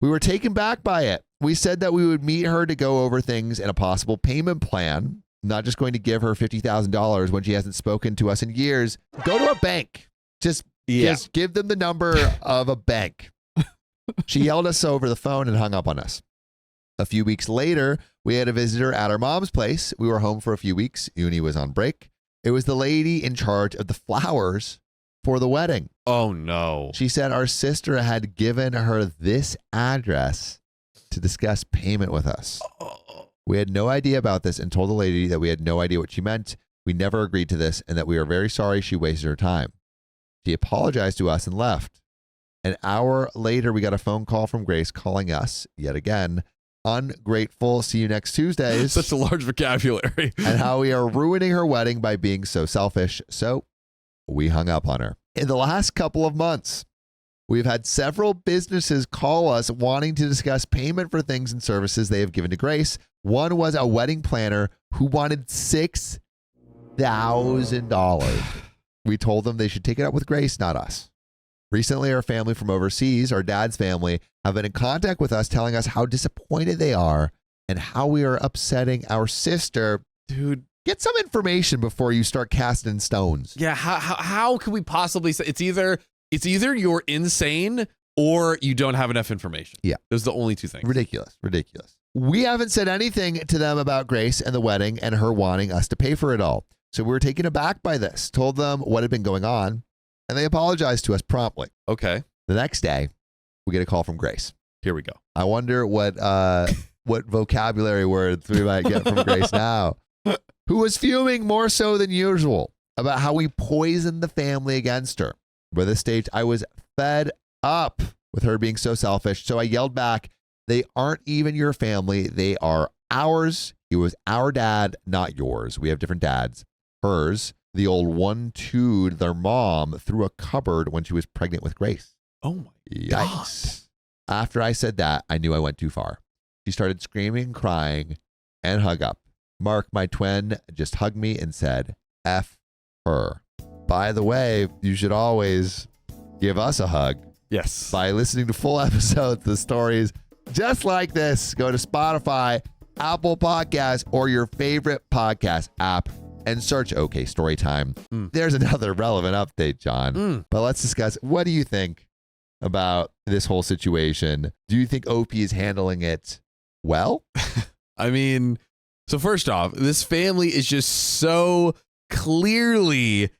We were taken back by it. We said that we would meet her to go over things and a possible payment plan. Not just going to give her $50,000 when she hasn't spoken to us in years. Go to a bank. Just give them the number of a bank. She yelled us over the phone and hung up on us. A few weeks later, we had a visitor at our mom's place. We were home for a few weeks. Uni was on break. It was the lady in charge of the flowers for the wedding. Oh, no. She said our sister had given her this address to discuss payment with us. We had no idea about this and told the lady that we had no idea what she meant. We never agreed to this and that we were very sorry she wasted her time. She apologized to us and left. An hour later, we got a phone call from Grace calling us, yet again, ungrateful. See you next Tuesdays. Such a large vocabulary. And how we are ruining her wedding by being so selfish. So we hung up on her. In the last couple of months, we've had several businesses call us wanting to discuss payment for things and services they have given to Grace. One was a wedding planner who wanted $6,000. We told them they should take it up with Grace, not us. Recently, our family from overseas, our dad's family, have been in contact with us telling us how disappointed they are and how we are upsetting our sister. Dude, get some information before you start casting stones. Yeah, how can we possibly say it's either you're insane or you don't have enough information. Yeah. Those are the only two things. Ridiculous. We haven't said anything to them about Grace and the wedding and her wanting us to pay for it all. So we were taken aback by this, told them what had been going on, and they apologized to us promptly. Okay. The next day, we get a call from Grace. Here we go. I wonder what vocabulary words we might get from Grace now. Who was fuming more so than usual about how we poisoned the family against her. By this stage, I was fed up with her being so selfish, so I yelled back, "They aren't even your family. They are ours. It was our dad, not yours. We have different dads. Hers, the old one-two'd their mom through a cupboard when she was pregnant with Grace." Oh my Yikes. God. After I said that, I knew I went too far. She started screaming, crying, and hug up. Mark, my twin, just hugged me and said, F her. By the way, you should always give us a hug. Yes. By listening to full episodes of stories just like this. Go to Spotify, Apple Podcasts, or your favorite podcast app and search OK Storytime. There's another relevant update, John. But let's discuss, what do you think about this whole situation? Do you think OP is handling it well? I mean, so first off, this family is just so clearly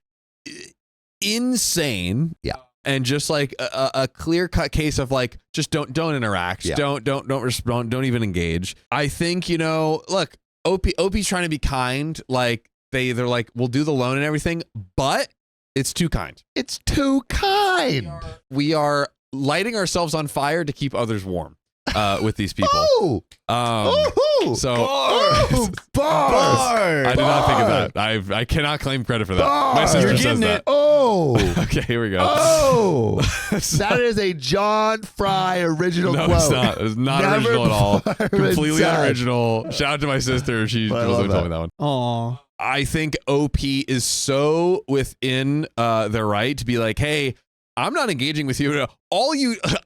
insane. Yeah. And just like a clear-cut case of like, just don't interact, Yeah. don't respond, don't even engage. I think, look, OP's trying to be kind. Like they're like, we'll do the loan and everything, but it's too kind. It's too kind. We are lighting ourselves on fire to keep others warm with these people. Oh. So Bars. I did not think of that. I cannot claim credit for that. My sister You're says getting that. it. Oh. Okay, here we go. Oh. That is a John Fry original No, quote. it's not. It's not Never original at all. before been Completely said. unoriginal. Shout out to my sister. She But I was the one who love told me that one. Aw. I think OP is so within their right to be like, hey, I'm not engaging with you.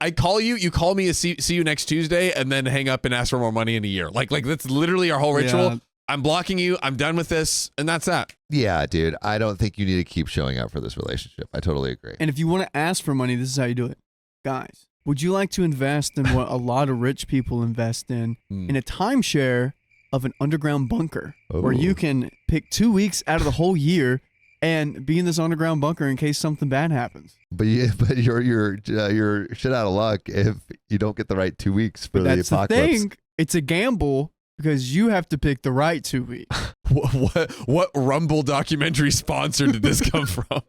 I call you, you call me, see you next Tuesday, and then hang up and ask for more money in a year. Like that's literally our whole ritual. Yeah. I'm blocking you. I'm done with this. And that's that. Yeah, dude. I don't think you need to keep showing up for this relationship. I totally agree. And if you want to ask for money, this is how you do it. Guys, would you like to invest in what a lot of rich people invest in a timeshare of an underground bunker where you can pick 2 weeks out of the whole year and be in this underground bunker in case something bad happens? But you're shit out of luck if you don't get the right 2 weeks for the That's apocalypse. the thing. It's a gamble because you have to pick the right 2 weeks. What Rumble documentary sponsor did this come from?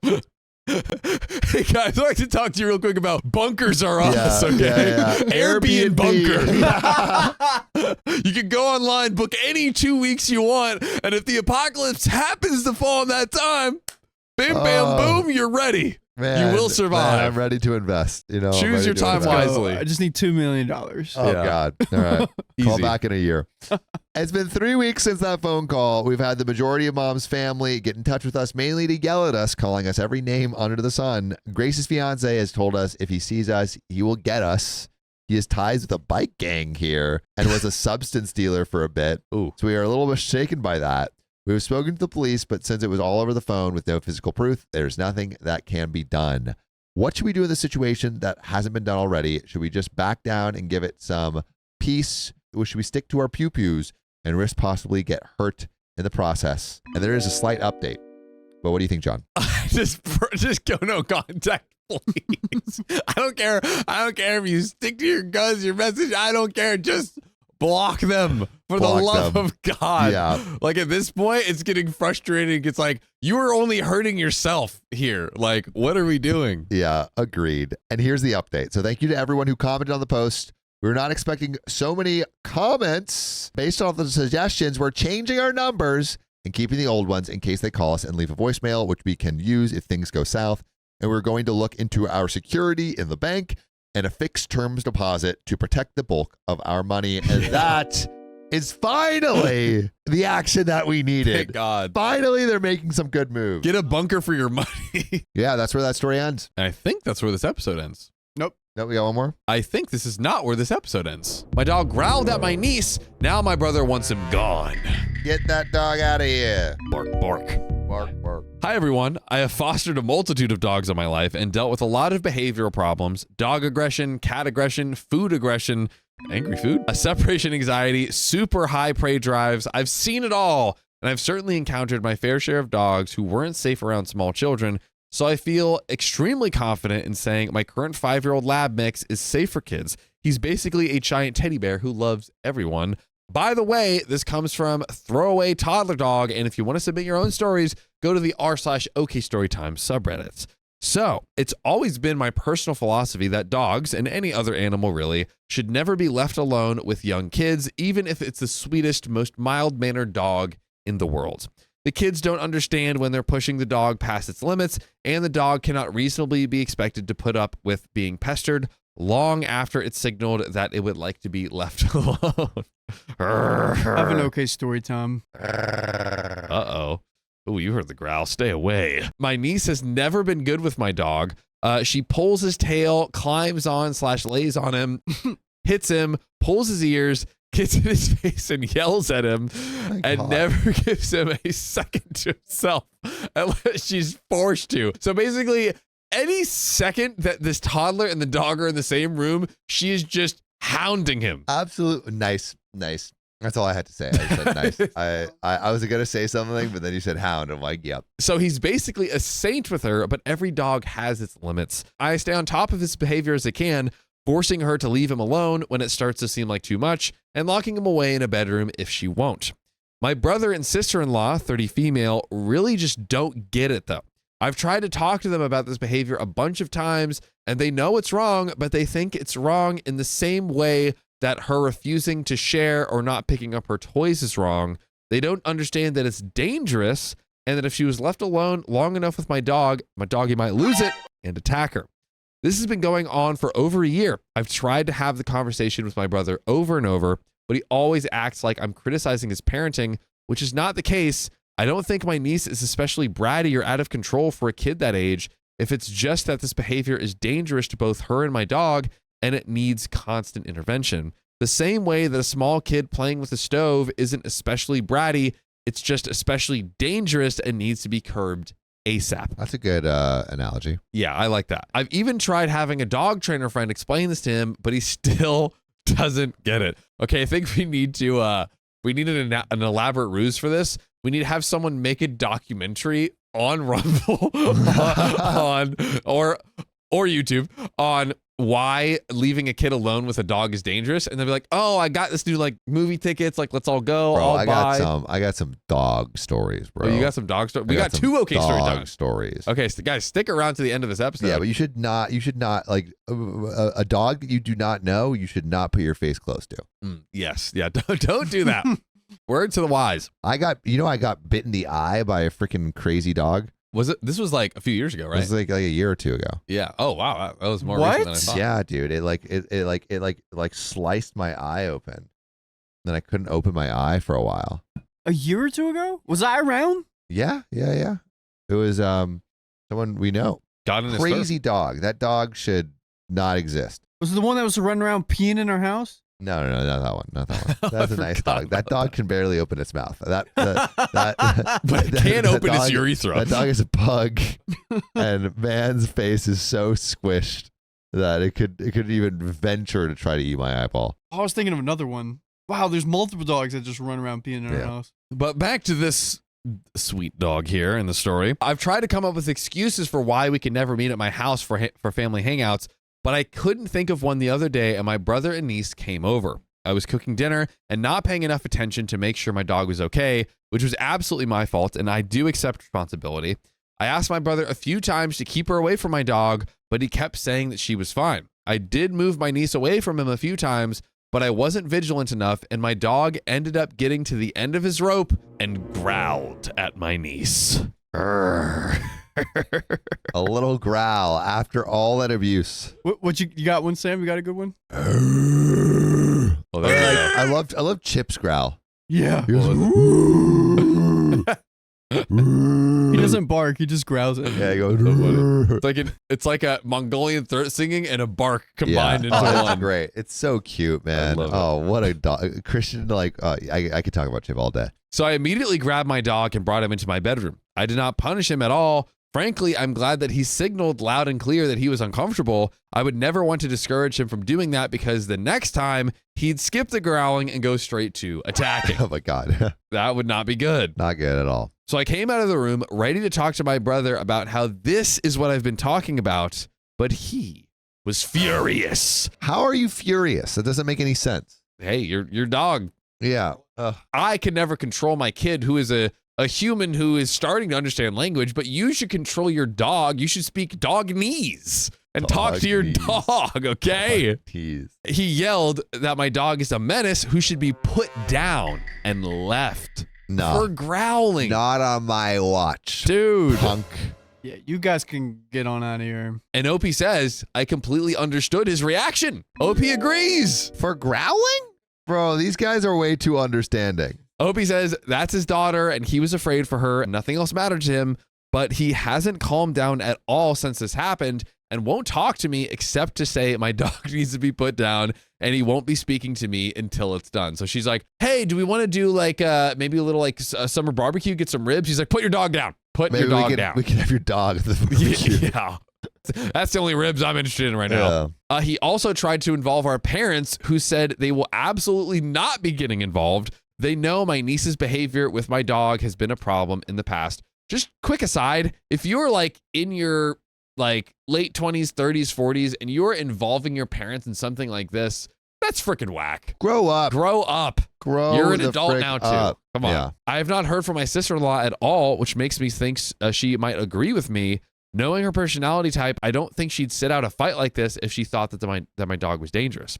Hey guys, I'd like to talk to you real quick about bunkers are us, okay? Yeah. Airbnb bunker. You can go online, book any 2 weeks you want, and if the apocalypse happens to fall in that time, bam, bam, boom, you're ready. Man, you will survive. Man, I'm ready to invest. I'm Choose ready your to time invest. wisely. I just need $2 million. Oh, Yeah. God. All right. Call Easy. back in a year. It's been 3 weeks since that phone call. We've had the majority of Mom's family get in touch with us, mainly to yell at us, calling us every name under the sun. Grace's fiance has told us if he sees us, he will get us. He has ties with a bike gang here and was a substance dealer for a bit. Ooh. So we are a little bit shaken by that. We've spoken to the police, but since it was all over the phone with no physical proof, there's nothing that can be done. What should we do in this situation that hasn't been done already? Should we just back down and give it some peace? Or should we stick to our pew-pews and risk possibly get hurt in the process? And there is a slight update. But what do you think, John? just go no contact, please. I don't care if you stick to your guns, your message. I don't care. Just block them for Block the love them. of God. Yeah. Like at this point, it's getting frustrating. It's like, you are only hurting yourself here. Like, what are we doing? Yeah, agreed. And here's the update. So thank you to everyone who commented on the post. We were not expecting so many comments. Based off the suggestions, we're changing our numbers and keeping the old ones in case they call us and leave a voicemail, which we can use if things go south. And we're going to look into our security in the bank and a fixed terms deposit to protect the bulk of our money. And that is finally the action that we needed. Thank God. Finally, they're making some good moves. Get a bunker for your money. Yeah, that's where that story ends. I think that's where this episode ends. Nope. No, we got one more. I think this is not where this episode ends. My dog growled at my niece. Now my brother wants him gone. Get that dog out of here. Bark, bark. Bark, bark. Hi, everyone. I have fostered a multitude of dogs in my life and dealt with a lot of behavioral problems: dog aggression, cat aggression, food aggression, angry food, a separation anxiety, super high prey drives. I've seen it all, and I've certainly encountered my fair share of dogs who weren't safe around small children. So I feel extremely confident in saying my current 5-year-old lab mix is safe for kids. He's basically a giant teddy bear who loves everyone. By the way, this comes from Throwaway Toddler Dog, and if you want to submit your own stories, go to the r/OK Storytime subreddits. So, it's always been my personal philosophy that dogs, and any other animal really, should never be left alone with young kids, even if it's the sweetest, most mild-mannered dog in the world. The kids don't understand when they're pushing the dog past its limits, and the dog cannot reasonably be expected to put up with being pestered long after it signaled that it would like to be left alone. Have an okay story time. Uh-oh. Oh, you heard the growl. Stay away. My niece has never been good with my dog. She pulls his tail, climbs on/lays on him, hits him, pulls his ears, gets in his face and yells at him, and never gives him a second to himself unless she's forced to. So basically, any second that this toddler and the dog are in the same room, she is just hounding him. Absolutely. Nice. That's all I had to say. I said nice. I was going to say something, but then you said hound. I'm like, yep. So he's basically a saint with her, but every dog has its limits. I stay on top of his behavior as I can, forcing her to leave him alone when it starts to seem like too much, and locking him away in a bedroom if she won't. My brother and sister-in-law, 30 female, really just don't get it though. I've tried to talk to them about this behavior a bunch of times, and they know it's wrong, but they think it's wrong in the same way that her refusing to share or not picking up her toys is wrong. They don't understand that it's dangerous, and that if she was left alone long enough with my doggy might lose it and attack her. This has been going on for over a year. I've tried to have the conversation with my brother over and over, but he always acts like I'm criticizing his parenting, which is not the case. I don't think my niece is especially bratty or out of control for a kid that age. If it's just that this behavior is dangerous to both her and my dog, and it needs constant intervention. The same way that a small kid playing with a stove isn't especially bratty, it's just especially dangerous and needs to be curbed ASAP. That's a good analogy. Yeah, I like that. I've even tried having a dog trainer friend explain this to him, but he still doesn't get it. Okay, I think we need an elaborate ruse for this. We need to have someone make a documentary on Rumble or YouTube on why leaving a kid alone with a dog is dangerous, and they'll be like, "Oh, I got this new like movie tickets. Like, let's all go. Bro, I got some dog stories, bro. Oh, you got some dog stories. We got two OK story times. Stories. Okay, so guys, stick around to the end of this episode. Yeah, but you should not like a dog that you do not know. You should not put your face close to. Yes, yeah. Don't do that. Word to the wise. I got bit in the eye by a freaking crazy dog. Was it? This was like a few years ago, right? It was like a year or two ago. Yeah. Oh wow, that was more recent than I thought. Yeah, dude. It sliced my eye open. Then I couldn't open my eye for a while. A year or two ago? Was I around? Yeah. It was someone we know. Got in his crazy dog. That dog should not exist. Was it the one that was running around peeing in our house? No, not that one. Not that one. That's a nice dog. That dog can barely open its mouth. But it can't open its urethra. That dog is a pug, and man's face is so squished that it could even venture to try to eat my eyeball. I was thinking of another one. Wow, there's multiple dogs that just run around peeing in our house. But back to this sweet dog here in the story. I've tried to come up with excuses for why we can never meet at my house for family hangouts, but I couldn't think of one the other day, and my brother and niece came over. I was cooking dinner and not paying enough attention to make sure my dog was okay, which was absolutely my fault, and I do accept responsibility. I asked my brother a few times to keep her away from my dog, but he kept saying that she was fine. I did move my niece away from him a few times, but I wasn't vigilant enough, and my dog ended up getting to the end of his rope and growled at my niece. A little growl after all that abuse. What you got one, Sam? You got a good one? Oh, there you go. I love Chip's growl. Yeah. He doesn't bark. He just growls it. Yeah, he goes. It's like a Mongolian throat singing and a bark combined into that's one. great. It's so cute, man. Oh, what a dog. Christian, I could talk about Chip all day. So I immediately grabbed my dog and brought him into my bedroom. I did not punish him at all. Frankly, I'm glad that he signaled loud and clear that he was uncomfortable. I would never want to discourage him from doing that because the next time he'd skip the growling and go straight to attacking. Oh my God. That would not be good. Not good at all. So I came out of the room ready to talk to my brother about how this is what I've been talking about, but he was furious. How are you furious? That doesn't make any sense. Hey, your dog. Yeah. I can never control my kid who is a human who is starting to understand language, but you should control your dog. You should speak dogese and talk to your dog, okay? Dogese. He yelled that my dog is a menace who should be put down and left for growling. Not on my watch. Dude. Punk. Yeah, you guys can get on out of here. And OP says, I completely understood his reaction. OP agrees. For growling? Bro, these guys are way too understanding. OP says that's his daughter and he was afraid for her and nothing else mattered to him, but he hasn't calmed down at all since this happened and won't talk to me except to say my dog needs to be put down and he won't be speaking to me until it's done. So she's like, hey, do we want to do like maybe a little like a summer barbecue, get some ribs? He's like, put your dog down. Put your dog down. We can have your dog at the barbecue. Yeah. That's the only ribs I'm interested in right now. He also tried to involve our parents who said they will absolutely not be getting involved. They know my niece's behavior with my dog has been a problem in the past. Just quick aside, if you're like in your like late 20s, 30s, 40s, and you're involving your parents in something like this, that's freaking whack. Grow up. Grow up. You're an adult now too. Come on. Yeah. I have not heard from my sister-in-law at all, which makes me think she might agree with me. Knowing her personality type, I don't think she'd sit out a fight like this if she thought that my dog was dangerous.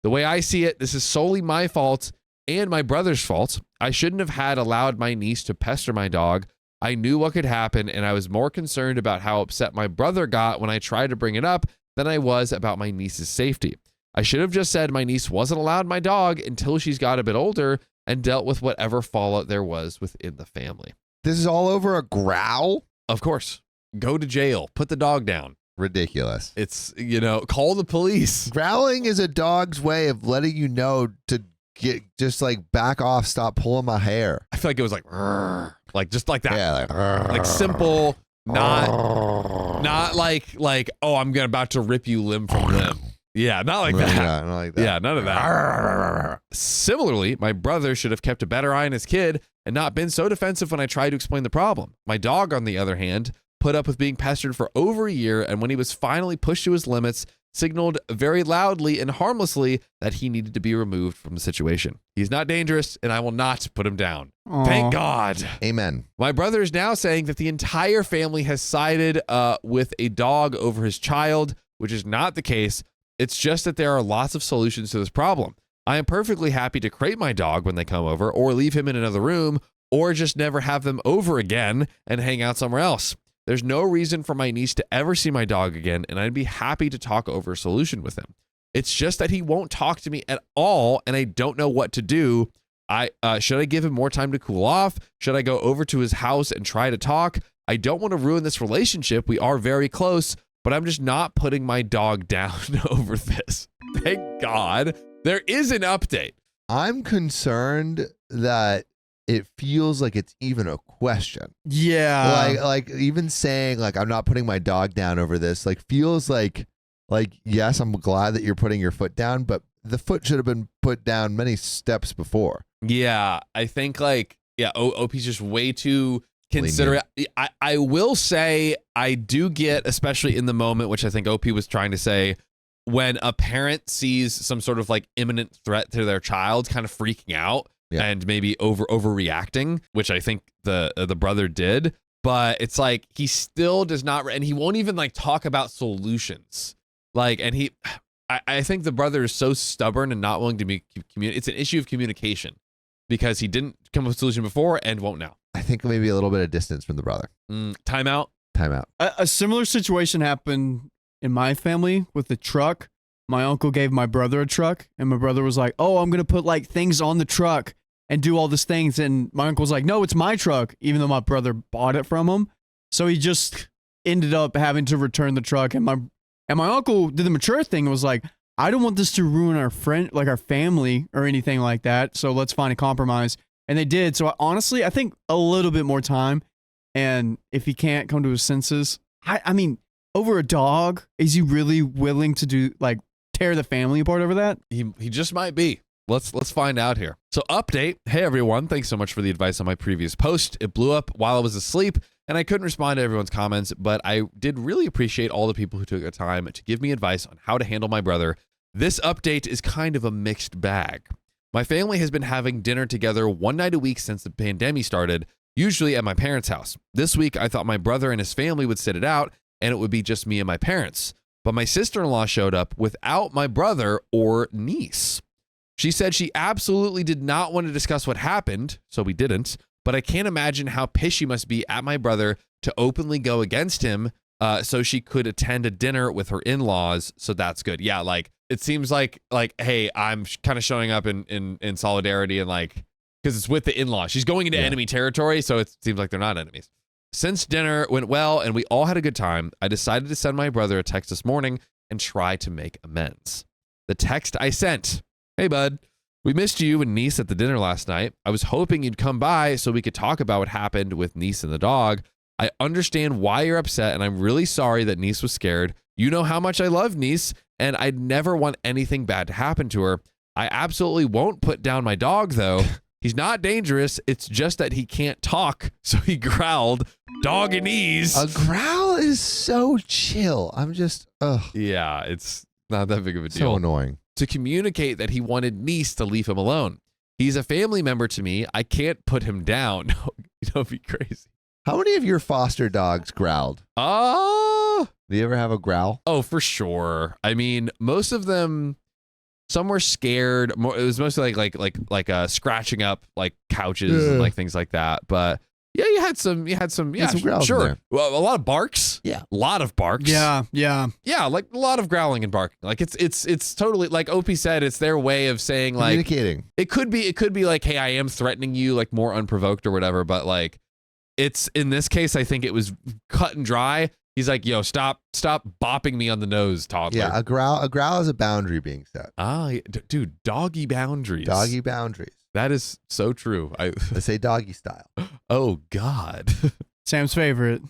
The way I see it, this is solely my fault and my brother's fault. I shouldn't have allowed my niece to pester my dog. I knew what could happen, and I was more concerned about how upset my brother got when I tried to bring it up than I was about my niece's safety. I should have just said my niece wasn't allowed my dog until she's got a bit older and dealt with whatever fallout there was within the family. This is all over a growl? Of course. Go to jail. Put the dog down. Ridiculous. It's, call the police. Growling is a dog's way of letting you know to get just like back off, stop pulling my hair. I feel like it was like just like that. Yeah, like simple, not like oh, I'm about to rip you limb from limb. Yeah, not like that. Yeah, not like that. Yeah, none of that. Similarly, my brother should have kept a better eye on his kid and not been so defensive when I tried to explain the problem. My dog, on the other hand, put up with being pestered for over a year, and when he was finally pushed to his limits, signaled very loudly and harmlessly that he needed to be removed from the situation. He's not dangerous, and I will not put him down. Aww. Thank God. Amen. My brother is now saying that the entire family has sided with a dog over his child, which is not the case. It's just that there are lots of solutions to this problem. I am perfectly happy to crate my dog when they come over, or leave him in another room, or just never have them over again and hang out somewhere else. There's no reason for my niece to ever see my dog again, and I'd be happy to talk over a solution with him. It's just that he won't talk to me at all, and I don't know what to do. Should I give him more time to cool off? Should I go over to his house and try to talk? I don't want to ruin this relationship. We are very close, but I'm just not putting my dog down over this. Thank God. There is an update. I'm concerned that it feels like it's even a question. Yeah. Like even saying like, I'm not putting my dog down over this, like feels like, yes, I'm glad that you're putting your foot down, but the foot should have been put down many steps before. Yeah. I think OP's just way too considerate. I will say I do get, especially in the moment, which I think OP was trying to say, when a parent sees some sort of like imminent threat to their child, kind of freaking out and maybe overreacting, which I think the brother did. But it's like he still does not, and he won't even like talk about solutions. Like, and I think the brother is so stubborn and not willing to communicate. It's an issue of communication because he didn't come up with a solution before and won't now. I think maybe a little bit of distance from the brother. Timeout. A similar situation happened in my family with the truck. My uncle gave my brother a truck, and my brother was like, "Oh, I'm gonna put like things on the truck and do all these things." And my uncle was like, "No, it's my truck," even though my brother bought it from him. So he just ended up having to return the truck. And my uncle did the mature thing and was like, "I don't want this to ruin our our family or anything like that. So let's find a compromise." And they did. So honestly, I think a little bit more time. And if he can't come to his senses, I mean, over a dog, is he really willing to do like tear the family apart over that? He just might be. Let's find out here. So update. Hey everyone, thanks so much for the advice on my previous post. It blew up while I was asleep and I couldn't respond to everyone's comments, but I did really appreciate all the people who took the time to give me advice on how to handle my brother. This update is kind of a mixed bag. My family has been having dinner together one night a week since the pandemic started, usually at my parents' house. This week, I thought my brother and his family would sit it out and it would be just me and my parents. But my sister-in-law showed up without my brother or niece. She said she absolutely did not want to discuss what happened, so we didn't, but I can't imagine how pissed she must be at my brother to openly go against him so she could attend a dinner with her in-laws, so that's good. Yeah, like, it seems like hey, I'm kind of showing up in solidarity and like, because it's with the in-laws. She's going into enemy territory, so it seems like they're not enemies. Since dinner went well and we all had a good time, I decided to send my brother a text this morning and try to make amends. The text I sent: "Hey bud, we missed you and niece at the dinner last night. I was hoping you'd come by so we could talk about what happened with niece and the dog. I understand why you're upset and I'm really sorry that niece was scared. You know how much I love niece and I'd never want anything bad to happen to her. I absolutely won't put down my dog though. He's not dangerous. It's just that he can't talk. So he growled, dog-a-knees." A growl is so chill. I'm just, Yeah, it's not that big of a deal. So annoying. To communicate that he wanted niece to leave him alone. He's a family member to me. I can't put him down. It'd be crazy. How many of your foster dogs growled? Do you ever have a growl? Oh, for sure. I mean, most of them, some were scared. It was mostly like scratching up like couches and like things like that. But yeah, you had some. Yeah, some growls sure. in there. Well, a lot of barks. Yeah, a lot of barks. Yeah. Like a lot of growling and barking. Like it's totally like OP said. It's their way of saying like communicating. It could be like, hey, I am threatening you, like more unprovoked or whatever. But like, it's in this case, I think it was cut and dry. He's like, yo, stop bopping me on the nose, toddler. Yeah, a growl is a boundary being set. Dude, doggy boundaries. Doggy boundaries. That is so true. Let's say doggy style. Oh, God. Sam's favorite.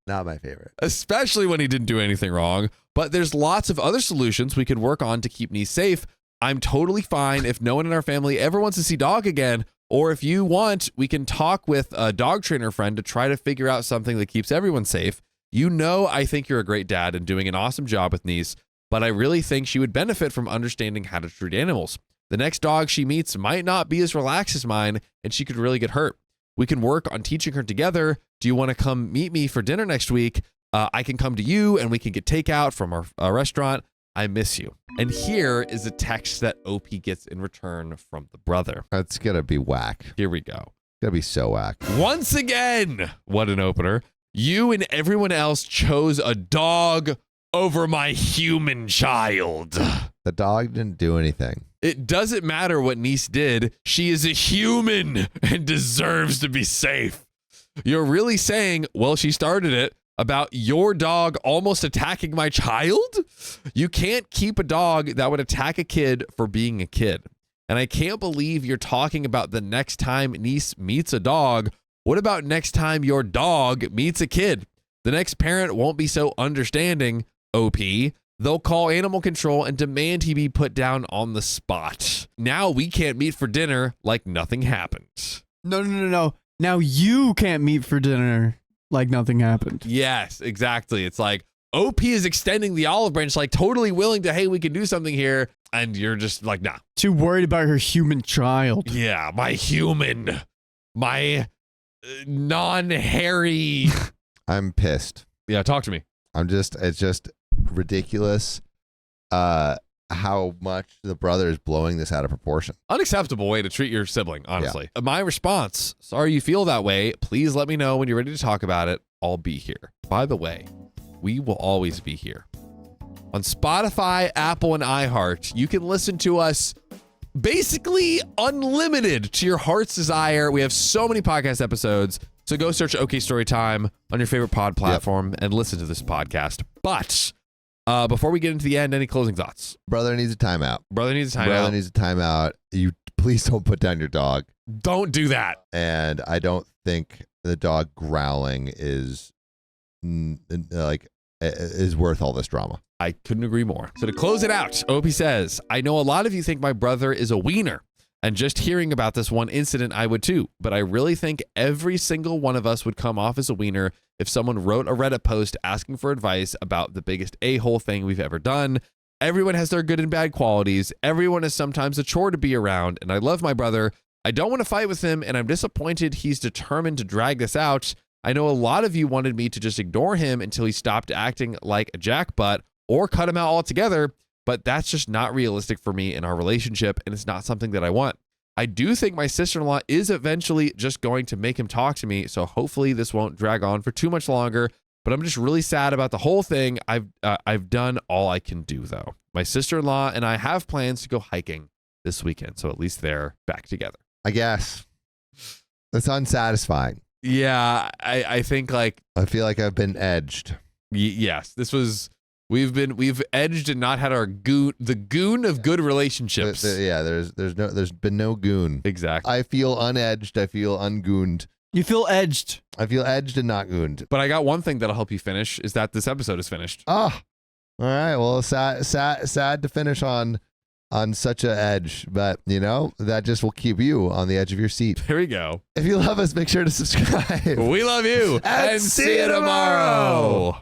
Not my favorite. Especially when he didn't do anything wrong. But there's lots of other solutions we could work on to keep niece safe. I'm totally fine if no one in our family ever wants to see dog again. Or if you want, we can talk with a dog trainer friend to try to figure out something that keeps everyone safe. You know, I think you're a great dad and doing an awesome job with niece, but I really think she would benefit from understanding how to treat animals. The next dog she meets might not be as relaxed as mine, and she could really get hurt. We can work on teaching her together. Do you want to come meet me for dinner next week? I can come to you and we can get takeout from our restaurant. I miss you. And here is a text that OP gets in return from the brother. That's gonna be whack. Here we go. Gonna be so whack. Once again, what an opener. You and everyone else chose a dog over my human child. The dog didn't do anything. It doesn't matter what niece did. She is a human and deserves to be safe. You're really saying, well, she started it, about your dog almost attacking my child? You can't keep a dog that would attack a kid for being a kid. And I can't believe you're talking about the next time niece meets a dog. What about next time your dog meets a kid? The next parent won't be so understanding, OP. They'll call animal control and demand he be put down on the spot. Now we can't meet for dinner like nothing happened. No. Now you can't meet for dinner like nothing happened. Yes, exactly. It's like, OP is extending the olive branch, like totally willing to, hey, we can do something here. And you're just like, nah. Too worried about her human child. Yeah, my human. My non-hairy. I'm pissed. Yeah, talk to me. It's just ridiculous how much the brother is blowing this out of proportion. Unacceptable way to treat your sibling, honestly. Yeah. My response, sorry you feel that way. Please let me know when you're ready to talk about it. I'll be here. By the way, we will always be here. On Spotify, Apple, and iHeart, you can listen to us basically unlimited to your heart's desire. We have so many podcast episodes. So go search OK Storytime on your favorite pod platform and listen to this podcast. But before we get into the end, any closing thoughts? Brother needs a timeout. Brother needs a timeout. Brother needs a timeout. You please don't put down your dog. Don't do that. And I don't think the dog growling is worth all this drama. I couldn't agree more. So to close it out, OP says, I know a lot of you think my brother is a wiener. And just hearing about this one incident, I would too. But I really think every single one of us would come off as a wiener if someone wrote a Reddit post asking for advice about the biggest a-hole thing we've ever done. Everyone has their good and bad qualities. Everyone is sometimes a chore to be around. And I love my brother. I don't want to fight with him. And I'm disappointed he's determined to drag this out. I know a lot of you wanted me to just ignore him until he stopped acting like a jackbutt or cut him out altogether. But that's just not realistic for me in our relationship, and it's not something that I want. I do think my sister-in-law is eventually just going to make him talk to me, so hopefully this won't drag on for too much longer, but I'm just really sad about the whole thing. I've done all I can do, though. My sister-in-law and I have plans to go hiking this weekend, so at least they're back together. I guess. It's unsatisfying. Yeah, I think like... I feel like I've been edged. Yes, this was... We've edged and not had the goon of good relationships. There's been no goon. Exactly. I feel unedged. I feel ungooned. You feel edged. I feel edged and not gooned. But I got one thing that'll help you finish is that this episode is finished. Oh, all right. Well, sad to finish on such an edge, but that just will keep you on the edge of your seat. There we go. If you love us, make sure to subscribe. We love you and see you tomorrow.